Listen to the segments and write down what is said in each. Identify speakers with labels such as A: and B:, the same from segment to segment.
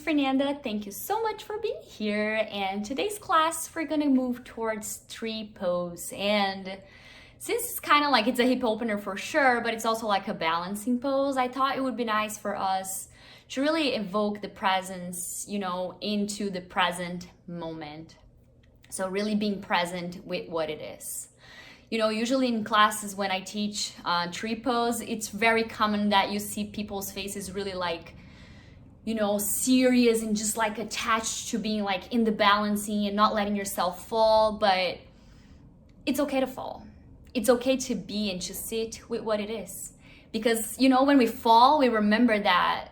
A: Fernanda. Thank you so much for being here. And today's class, we're gonna move towards tree pose. And since it's kind of like it's a hip opener for sure, but it's also like a balancing pose, I thought it would be nice for us to really evoke the presence, into the present moment. So really being present with what it is. Usually in classes when I teach tree pose, it's very common that you see people's faces really like, serious and just like attached to being like in the balancing and not letting yourself fall. But it's okay to fall. It's okay to be and to sit with what it is. Because, when we fall, we remember that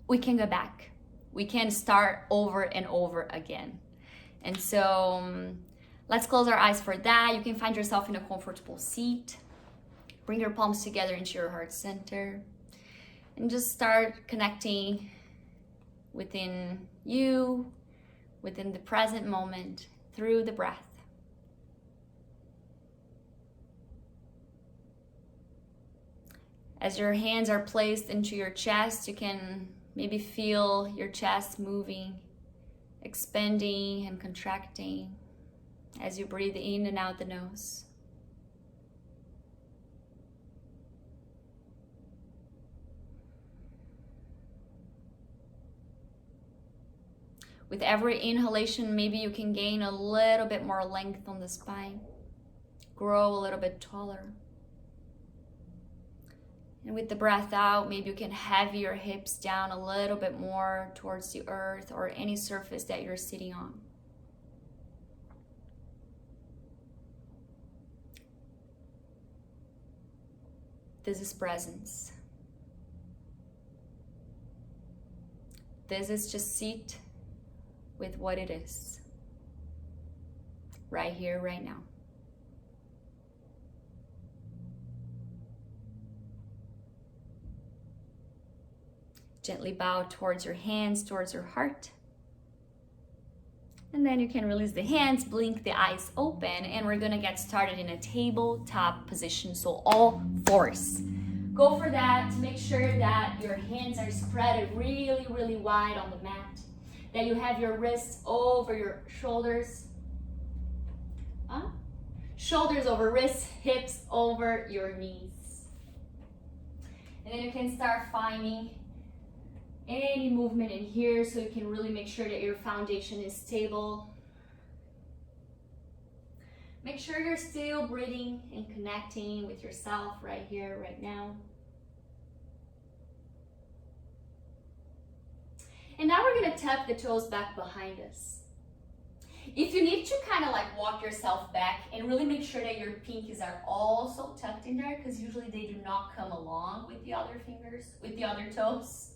A: we can go back. We can start over and over again. And so let's close our eyes for that. You can find yourself in a comfortable seat. Bring your palms together into your heart center. And just start connecting within you, within the present moment, through the breath. As your hands are placed into your chest, you can maybe feel your chest moving, expanding and contracting as you breathe in and out the nose. With every inhalation, maybe you can gain a little bit more length on the spine, grow a little bit taller. And with the breath out, maybe you can have your hips down a little bit more towards the earth or any surface that you're sitting on. This is presence. This is just sit with what it is. Right here, right now. Gently bow towards your hands, towards your heart. And then you can release the hands, blink the eyes open, and we're gonna get started in a tabletop position. So all fours. Go for that to make sure that your hands are spread really, really wide on the mat. That you have your wrists over your shoulders. Shoulders over wrists, hips over your knees. And then you can start finding any movement in here so you can really make sure that your foundation is stable. Make sure you're still breathing and connecting with yourself right here, right now. And now we're gonna tuck the toes back behind us. If you need to kind of like walk yourself back and really make sure that your pinkies are also tucked in there, because usually they do not come along with the other fingers, with the other toes.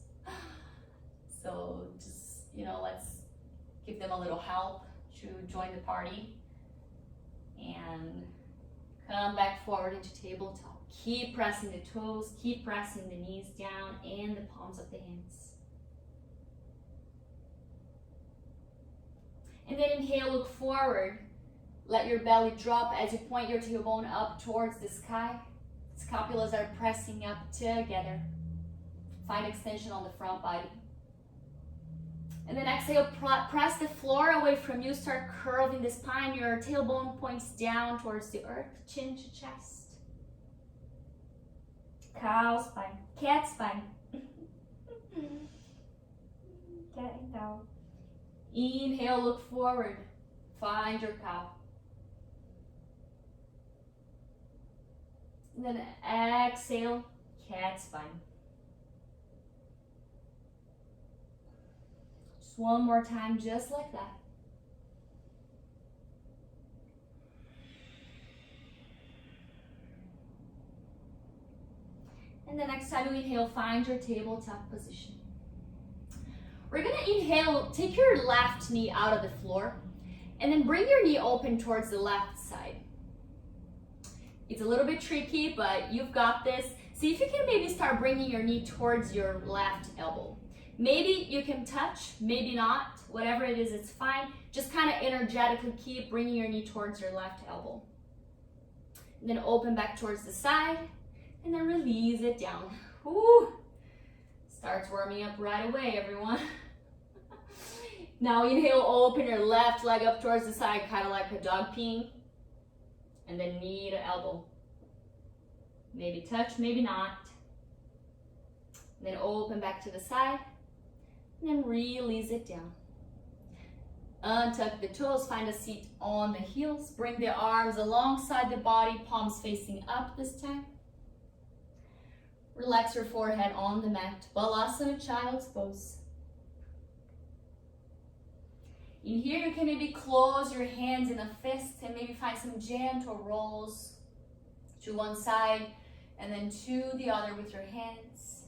A: So just, let's give them a little help to join the party. And come back forward into tabletop. Keep pressing the toes, keep pressing the knees down and the palms of the hands. And then inhale, look forward. Let your belly drop as you point your tailbone up towards the sky. Scapulas are pressing up together. Find extension on the front body. And then exhale, press the floor away from you. Start curving the spine. Your tailbone points down towards the earth, chin to chest. Cow spine, cat spine. Cat and cow. Inhale, look forward. Find your cow. And then exhale, cat spine. One more time, just like that. And the next time you inhale, find your tabletop position. We're gonna inhale, take your left knee out of the floor, and then bring your knee open towards the left side. It's a little bit tricky, but you've got this. See if you can maybe start bringing your knee towards your left elbow. Maybe you can touch, maybe not. Whatever it is, it's fine. Just kind of energetically keep bringing your knee towards your left elbow. And then open back towards the side, and then release it down. Woo! Starts warming up right away, everyone. Now inhale, open your left leg up towards the side, kind of like a dog peeing. And then knee to elbow. Maybe touch, maybe not. Then open back to the side. And then release it down. Untuck the toes, find a seat on the heels. Bring the arms alongside the body, palms facing up this time. Relax your forehead on the mat. Balasana, child's pose. In here, you can maybe close your hands in a fist and maybe find some gentle rolls to one side and then to the other with your hands.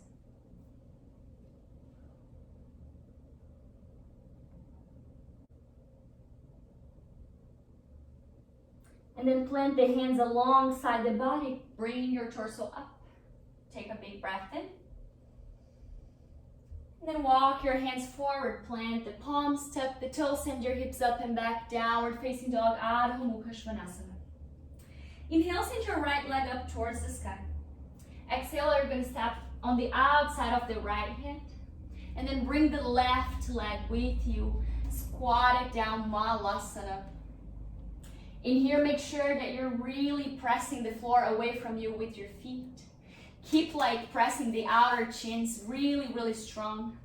A: And then plant the hands alongside the body, bring your torso up. Take a big breath in. And then walk your hands forward, plant the palms, tuck the toes, send your hips up and back, downward facing dog, Adho Mukha Svanasana. Inhale, send your right leg up towards the sky. Exhale, you're going to step on the outside of the right hand. And then bring the left leg with you. Squat it down, Malasana. In here, make sure that you're really pressing the floor away from you with your feet. Keep like pressing the outer chins really, really strong.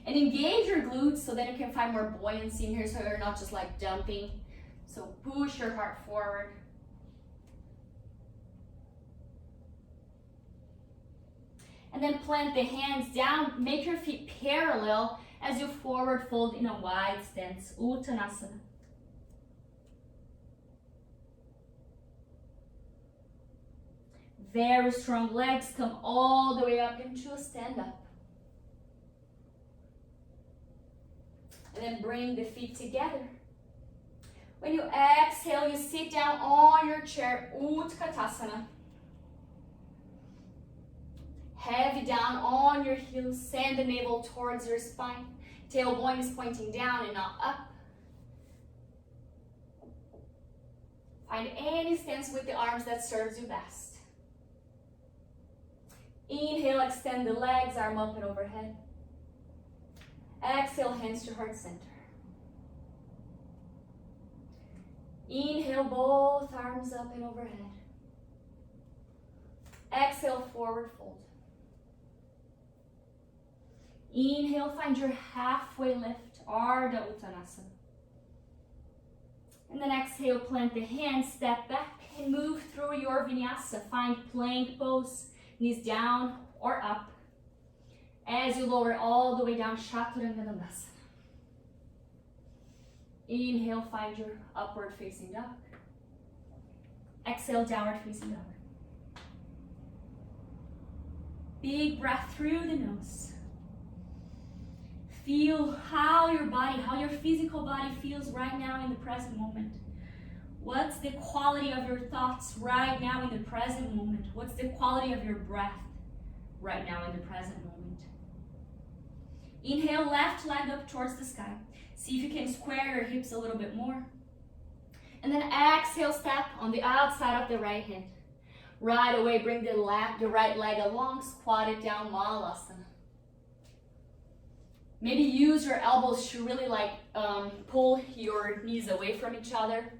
A: And engage your glutes so that you can find more buoyancy in here so you're not just like dumping. So push your heart forward. And then plant the hands down. Make your feet parallel as you forward fold in a wide stance. Uttanasana. Very strong legs, come all the way up into a stand up. And then bring the feet together. When you exhale, you sit down on your chair, Utkatasana. Heavy down on your heels, send the navel towards your spine. Tailbone is pointing down and not up. Find any stance with the arms that serves you best. Inhale, extend the legs, arm up and overhead. Exhale, hands to heart center. Inhale, both arms up and overhead. Exhale, forward fold. Inhale, find your halfway lift, Ardha Uttanasana. And then exhale, plant the hands, step back and move through your vinyasa. Find plank pose. Knees down or up. As you lower all the way down, Chaturanga Dandasana. Inhale, find your upward facing dog. Exhale, downward facing dog. Big breath through the nose. Feel how your body, how your physical body feels right now in the present moment. What's the quality of your thoughts right now in the present moment? What's the quality of your breath right now in the present moment? Inhale, left leg up towards the sky. See if you can square your hips a little bit more. And then exhale, step on the outside of the right hand. Right away, bring the right leg along, squat it down, Malasana. Maybe use your elbows to really pull your knees away from each other.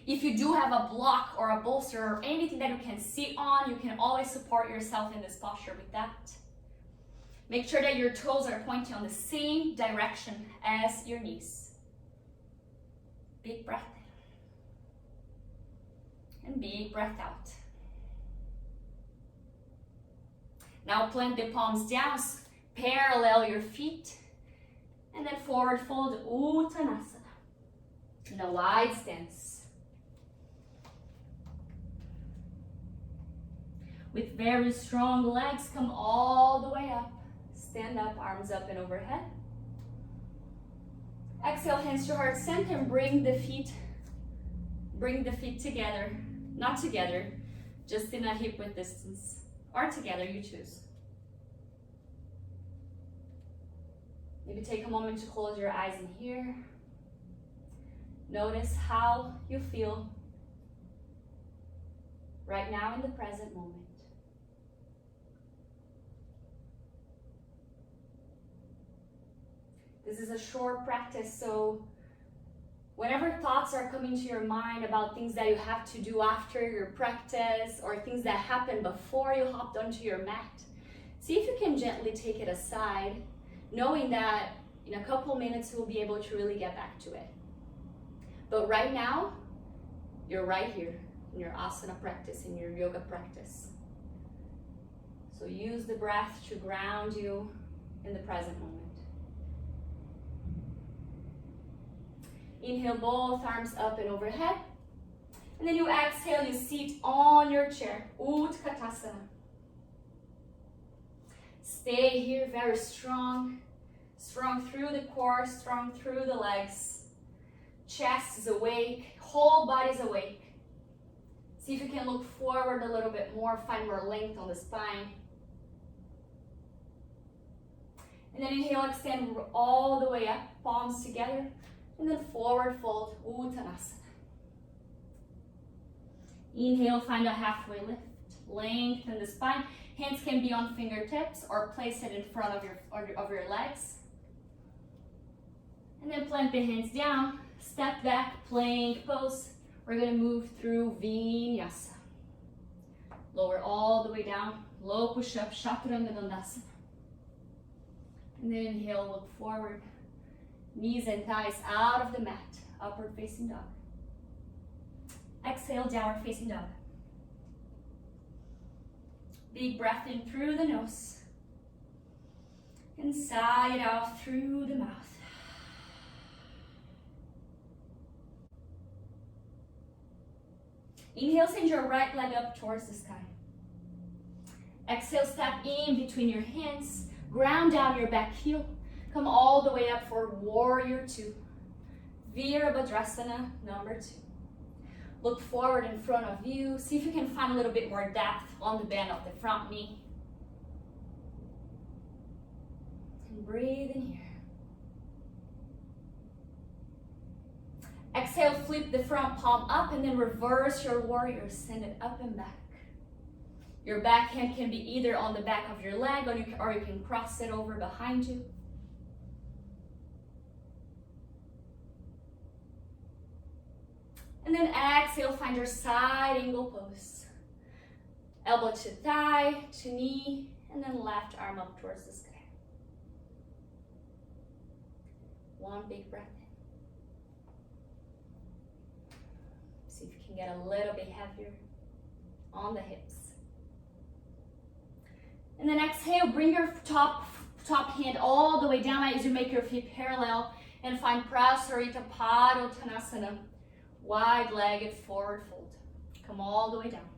A: If you do have a block or a bolster or anything that you can sit on, you can always support yourself in this posture with that. Make sure that your toes are pointing on the same direction as your knees. Big breath in. And big breath out. Now plant the palms down, parallel your feet, and then forward fold, Uttanasana. In a wide stance. With very strong legs, come all the way up. Stand up, arms up and overhead. Exhale, hands to heart center, and bring the feet together. Not together, just in a hip width distance. Or together, you choose. Maybe take a moment to close your eyes in here. Notice how you feel right now in the present moment. This is a short practice, so whenever thoughts are coming to your mind about things that you have to do after your practice or things that happened before you hopped onto your mat, see if you can gently take it aside, knowing that in a couple minutes you'll be able to really get back to it. But right now, you're right here in your asana practice, in your yoga practice. So use the breath to ground you in the present moment. Inhale, both arms up and overhead. And then you exhale, you sit on your chair, Utkatasana. Stay here very strong. Strong through the core, strong through the legs. Chest is awake, whole body is awake. See if you can look forward a little bit more, find more length on the spine. And then inhale, extend all the way up, palms together. And then forward fold, Uttanasana. Inhale, find a halfway lift. Lengthen the spine. Hands can be on fingertips or place it in front of your legs. And then plant the hands down. Step back, plank pose. We're going to move through Vinyasa. Lower all the way down. Low push-up, Chaturanga Dandasana. And then inhale, look forward. Knees and thighs out of the mat. Upward facing dog. Exhale, downward facing dog. Big breath in through the nose. And sigh it out through the mouth. Inhale, send your right leg up towards the sky. Exhale, step in between your hands. Ground down your back heel. Come all the way up for Warrior Two. Veerabhadrasana number 2. Look forward in front of you. See if you can find a little bit more depth on the bend of the front knee. And breathe in here. Exhale, flip the front palm up and then reverse your warrior. Send it up and back. Your back hand can be either on the back of your leg or you can cross it over behind you. And then exhale, find your side angle pose. Elbow to thigh, to knee, and then left arm up towards the sky. One big breath in. See if you can get a little bit heavier on the hips. And then exhale, bring your top hand all the way down as you make your feet parallel and find Prasarita Padottanasana. Wide-legged forward fold. Come all the way down.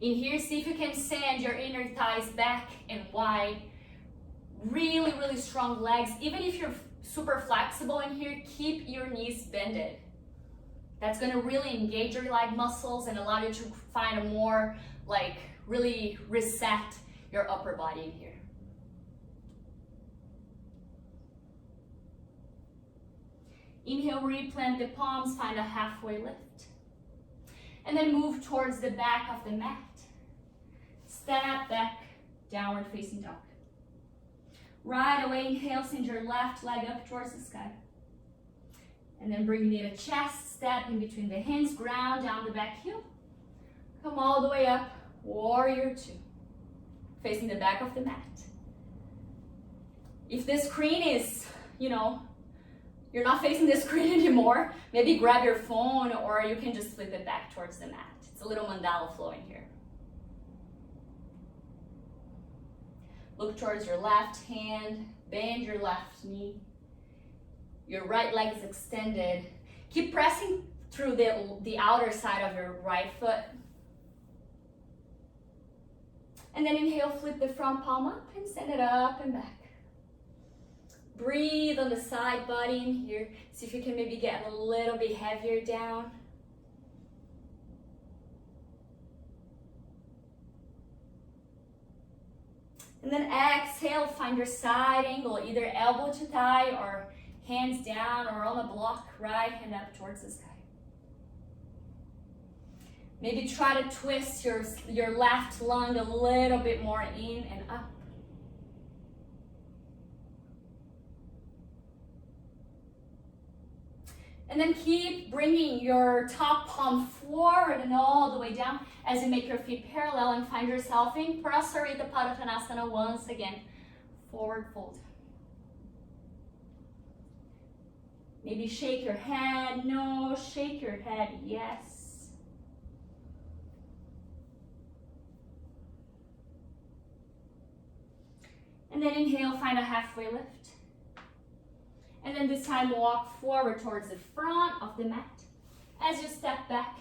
A: In here, see if you can send your inner thighs back and wide. Really, really strong legs. Even if you're super flexible in here, keep your knees bended. That's going to really engage your leg muscles and allow you to find a more, really reset your upper body in here. Inhale, replant the palms, find a halfway lift. And then move towards the back of the mat. Step back, downward facing dog. Right away, inhale, send your left leg up towards the sky. And then bring the chest, step in between the hands, ground down the back heel. Come all the way up, Warrior Two. Facing the back of the mat. If the screen is, you're not facing the screen anymore, maybe grab your phone or you can just flip it back towards the mat. It's a little mandala flowing here. Look towards your left hand, bend your left knee. Your right leg is extended. Keep pressing through the outer side of your right foot. And then inhale, flip the front palm up and send it up and back. Breathe on the side body in here. See if you can maybe get a little bit heavier down. And then exhale, find your side angle, either elbow to thigh or hands down or on a block, right hand up towards the sky. Maybe try to twist your left lung a little bit more in and up. And then keep bringing your top palm forward and all the way down as you make your feet parallel and find yourself in Prasarita Padottanasana once again. Forward fold. Maybe shake your head, no, shake your head, yes. And then inhale, find a halfway lift. And then this time walk forward towards the front of the mat as you step back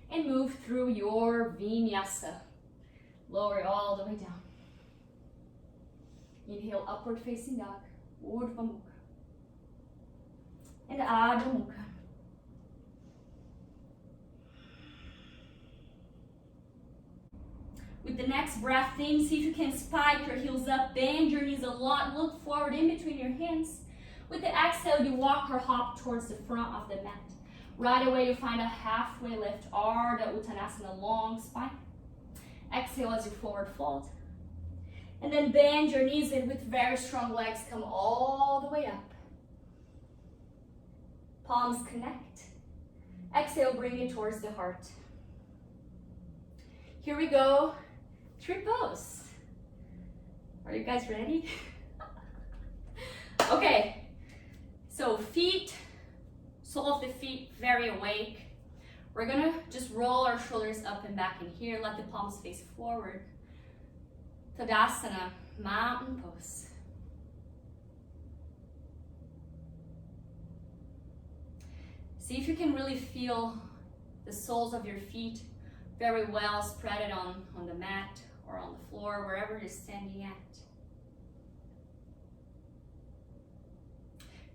A: and move through your vinyasa. Lower it all the way down. Inhale, upward facing dog, Urdhva Mukha. And Adho Mukha. With the next breath in, see if you can spike your heels up, bend your knees a lot, look forward in between your hands. With the exhale, you walk or hop towards the front of the mat. Right away, you find a halfway lift, Ardha Uttanasana, long spine. Exhale as you forward fold. And then bend your knees and with very strong legs, come all the way up. Palms connect. Exhale, bring it towards the heart. Here we go, tripos. Are you guys ready? Okay. So feet, sole of the feet, very awake. We're gonna just roll our shoulders up and back in here. Let the palms face forward. Tadasana, mountain pose. See if you can really feel the soles of your feet very well spread on the mat or on the floor, wherever you're standing at.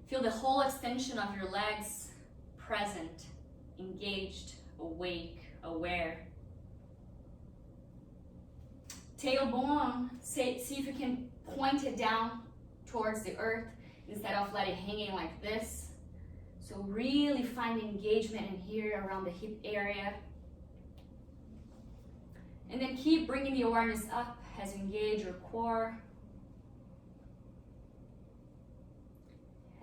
A: Feel the whole extension of your legs present, engaged, awake, aware. Tailbone, see if you can point it down towards the earth instead of letting it hanging like this. So really find engagement in here around the hip area. And then keep bringing the awareness up as you engage your core.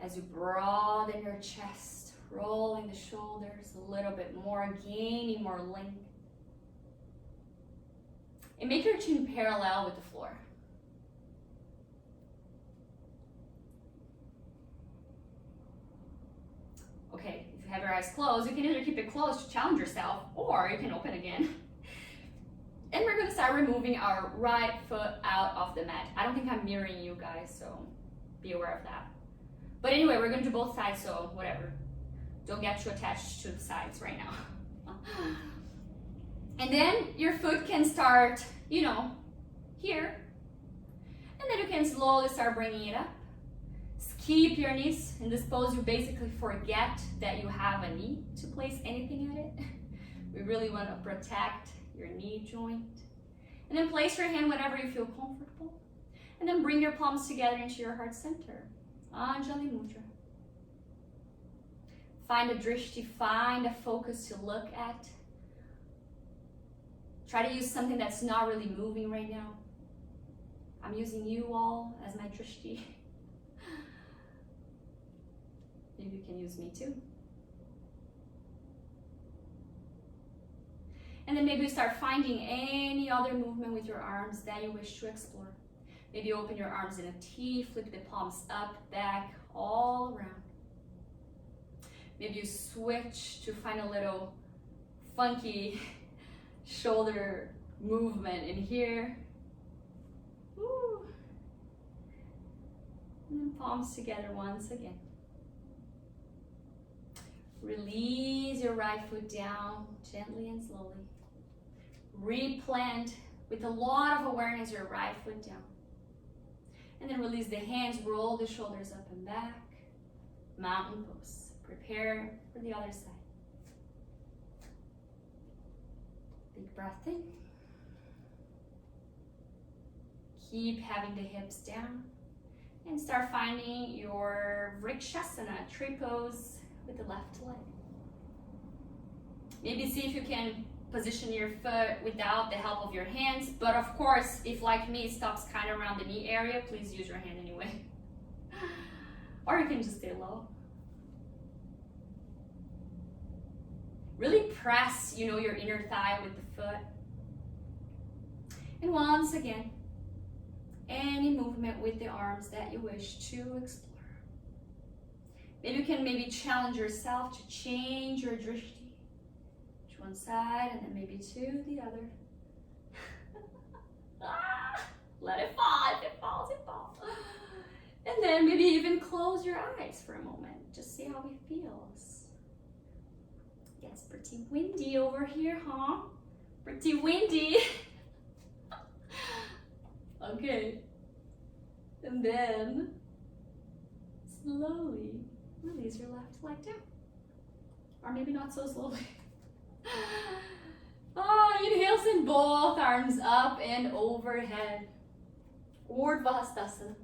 A: As you broaden your chest, rolling the shoulders a little bit more, gaining more length. And make your chin parallel with the floor. Okay, if you have your eyes closed, you can either keep it closed to challenge yourself, or you can open again. And we're gonna start removing our right foot out of the mat. I don't think I'm mirroring you guys, so be aware of that. But anyway, we're gonna do both sides, so whatever. Don't get too attached to the sides right now. And then your foot can start, here. And then you can slowly start bringing it up. Keep your knees. In this pose, you basically forget that you have a knee to place anything at it. We really want to protect your knee joint. And then place your hand whenever you feel comfortable. And then bring your palms together into your heart center. Anjali Mudra. Find a drishti, find a focus to look at. Try to use something that's not really moving right now. I'm using you all as my drishti. Maybe you can use me too. And then maybe you start finding any other movement with your arms that you wish to explore. Maybe open your arms in a T, flip the palms up, back, all around. Maybe you switch to find a little funky shoulder movement in here. Woo. And then palms together once again. Release your right foot down gently and slowly. Replant with a lot of awareness your right foot down. And then release the hands, roll the shoulders up and back. Mountain pose. Prepare for the other side. Big breath in. Keep having the hips down. And start finding your Vrikshasana, tree pose with the left leg. Maybe see if you can position your foot without the help of your hands. But of course, if like me, it stops kind of around the knee area, please use your hand anyway. Or you can just stay low. Really press, your inner thigh with the foot. And once again, any movement with the arms that you wish to explore. Maybe you can challenge yourself to change your drishti to one side and then maybe to the other. Let it fall, if it falls, it falls. And then maybe even close your eyes for a moment. Just see how it feels. Gets pretty windy over here, huh? Pretty windy. Okay. And then slowly release your left leg down. Or maybe not so slowly. Inhale, send both arms up and overhead. Urdhva.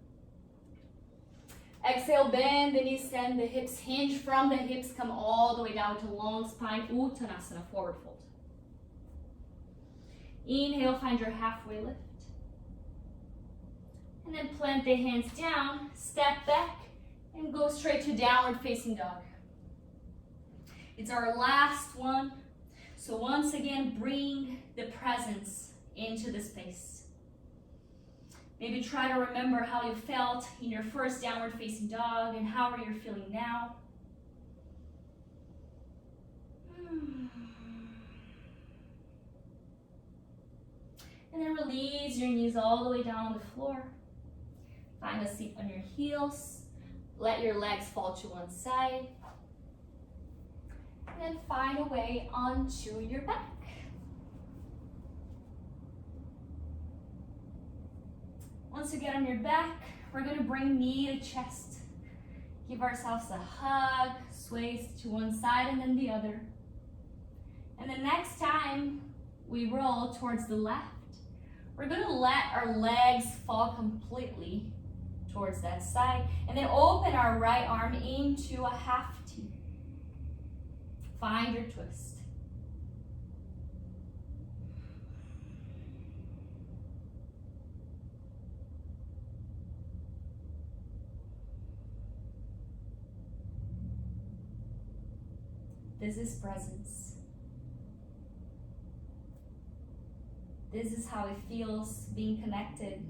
A: Exhale, bend the knees, send the hips, hinge from the hips, come all the way down to long spine, Uttanasana, forward fold. Inhale, find your halfway lift. And then plant the hands down, step back, and go straight to downward facing dog. It's our last one. So once again, bring the presence into the space. Maybe try to remember how you felt in your first downward facing dog and how are you feeling now. And then release your knees all the way down on the floor. Find a seat on your heels. Let your legs fall to one side. And then find a way onto your back. Once you get on your back, we're going to bring knee to chest. Give ourselves a hug, sway to one side and then the other. And the next time we roll towards the left, we're going to let our legs fall completely towards that side and then open our right arm into a half T. Find your twist. This is presence. This is how it feels being connected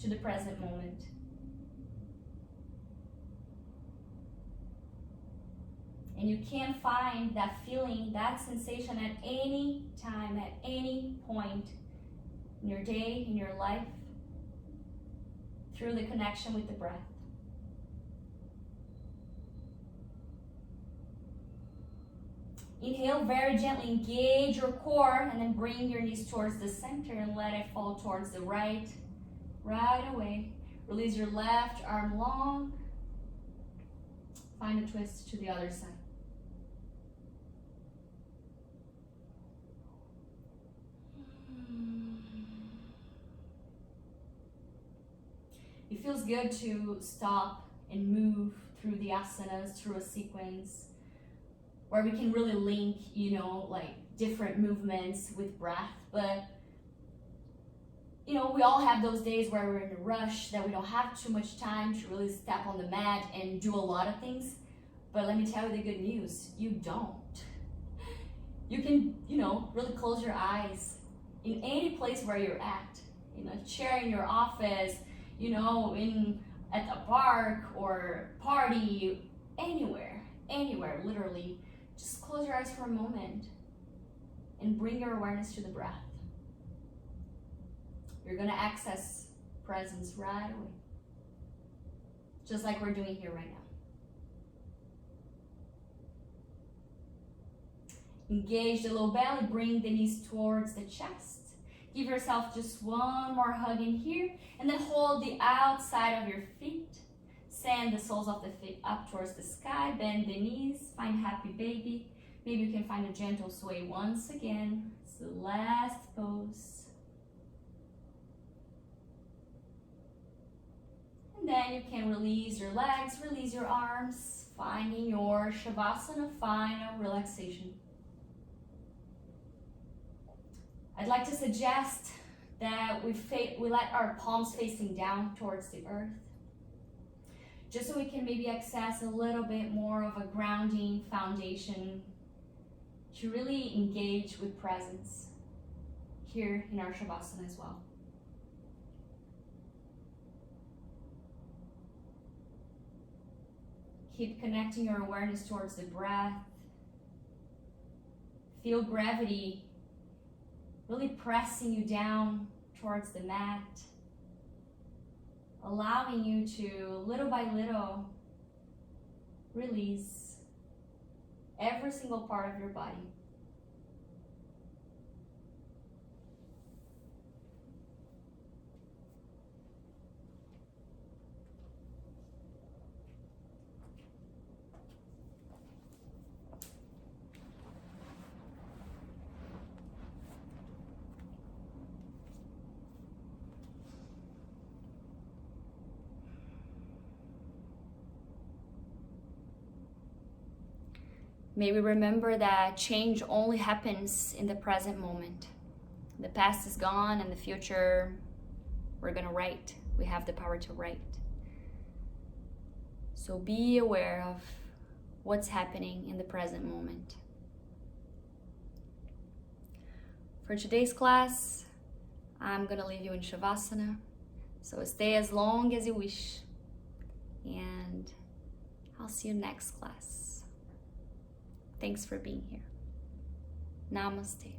A: to the present moment. And you can find that feeling, that sensation at any time, at any point in your day, in your life, through the connection with the breath. Inhale, very gently engage your core and then bring your knees towards the center and let it fall towards the right away. Release your left arm long. Find a twist to the other side. It feels good to stop and move through the asanas, through a sequence, where we can really link, like different movements with breath. But, we all have those days where we're in a rush, that we don't have too much time to really step on the mat and do a lot of things. But let me tell you the good news, you don't. You can, really close your eyes in any place where you're at, in a chair in your office, at a park or party, anywhere, literally. Just close your eyes for a moment and bring your awareness to the breath. You're going to access presence right away, just like we're doing here right now. Engage the low belly, bring the knees towards the chest. Give yourself just one more hug in here, and then hold the outside of your feet. Send the soles of the feet up towards the sky, bend the knees, find happy baby. Maybe you can find a gentle sway once again. It's the last pose. And then you can release your legs, release your arms, finding your Shavasana, final relaxation. I'd like to suggest that we let our palms facing down towards the earth, just so we can maybe access a little bit more of a grounding foundation to really engage with presence here in our Shavasana as well. Keep connecting your awareness towards the breath. Feel gravity really pressing you down towards the mat, allowing you to, little by little, release every single part of your body. May we remember that change only happens in the present moment. The past is gone and the future we're gonna write. We have the power to write. So be aware of what's happening in the present moment. For today's class, I'm gonna leave you in Shavasana. So stay as long as you wish. And I'll see you next class. Thanks for being here. Namaste.